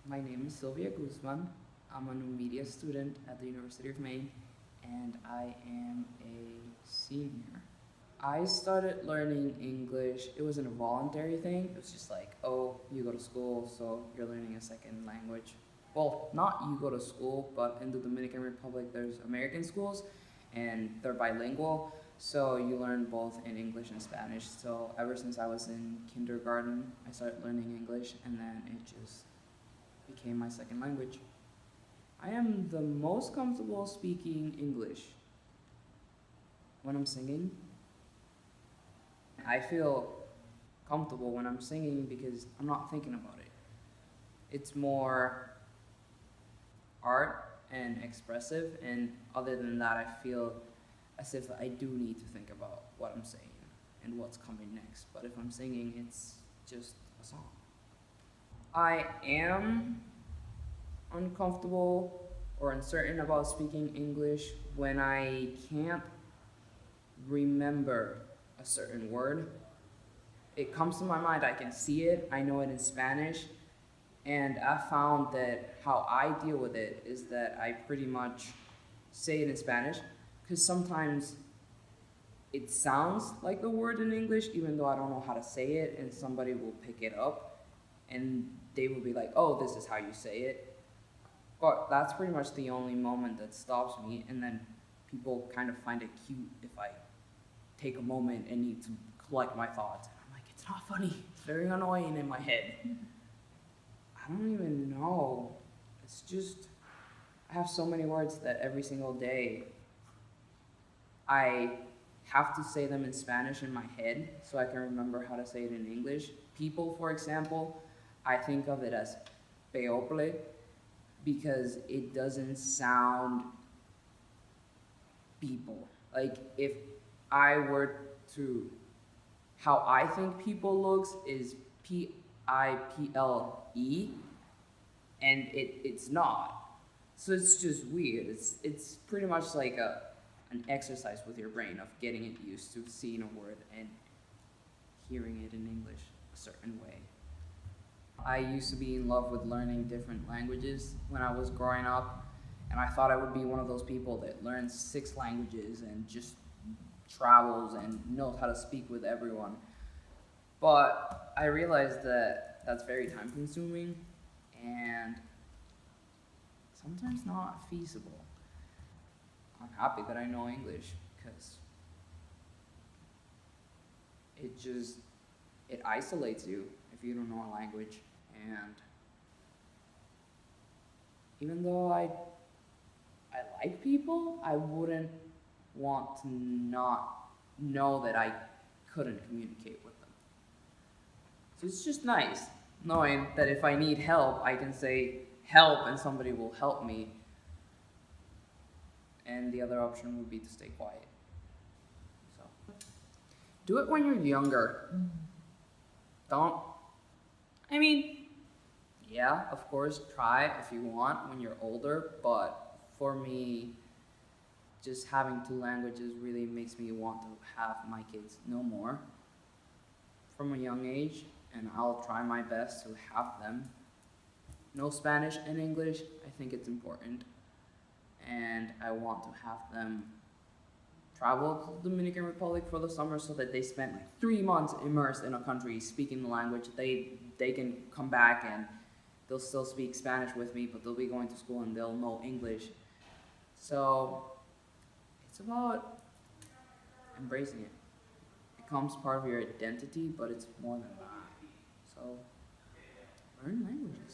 My name is Sylvia Guzman. I'm a new media student at the University of Maine, and I am a senior. I started learning English. It wasn't a voluntary thing. It was just like, oh, you go to school, so you're learning a second language. Well, not you go to school, but in the Dominican Republic, there's American schools, and they're bilingual, so you learn both in English and Spanish. So ever since I was in kindergarten, I started learning English, and then it just became my second language. I am the most comfortable speaking English when I'm singing. I feel comfortable when I'm singing because I'm not thinking about it. It's more art and expressive, and other than that, I feel as if I do need to think about what I'm saying and what's coming next. But if I'm singing, it's just a song. I am uncomfortable or uncertain about speaking English when I can't remember a certain word. It comes to my mind, I can see it, I know it in Spanish, and I found that how I deal with it is that I pretty much say it in Spanish, because sometimes it sounds like the word in English, even though I don't know how to say it, and somebody will pick it up, and they will be like, oh, this is how you say it. But that's pretty much the only moment that stops me, and then people kind of find it cute if I take a moment and need to collect my thoughts. I'm like, it's not funny. It's very annoying in my head. I don't even know. It's just, I have so many words that every single day I have to say them in Spanish in my head so I can remember how to say it in English. People, for example, I think of it as people because it doesn't sound people. Like if I were to, how I think people looks is Piple, and it's not. So it's just weird. It's pretty much like an exercise with your brain of getting it used to seeing a word and hearing it in English a certain way. I used to be in love with learning different languages when I was growing up, and I thought I would be one of those people that learns 6 languages and just travels and knows how to speak with everyone. But I realized that that's very time consuming and sometimes not feasible. I'm happy that I know English because it isolates you if you don't know a language. And even though I like people, I wouldn't want to not know that I couldn't communicate with them. So it's just nice knowing that if I need help, I can say help and somebody will help me. And the other option would be to stay quiet. So do it when you're younger. Don't, I mean, yeah, of course, try if you want when you're older, but for me, just having 2 languages really makes me want to have my kids know more from a young age, and I'll try my best to have them know Spanish and English. I think it's important, and I want to have them travel to the Dominican Republic for the summer so that they spend like 3 months immersed in a country speaking the language. They can come back and they'll still speak Spanish with me, but they'll be going to school and they'll know English. So it's about embracing it. It becomes part of your identity, but it's more than that. So learn languages.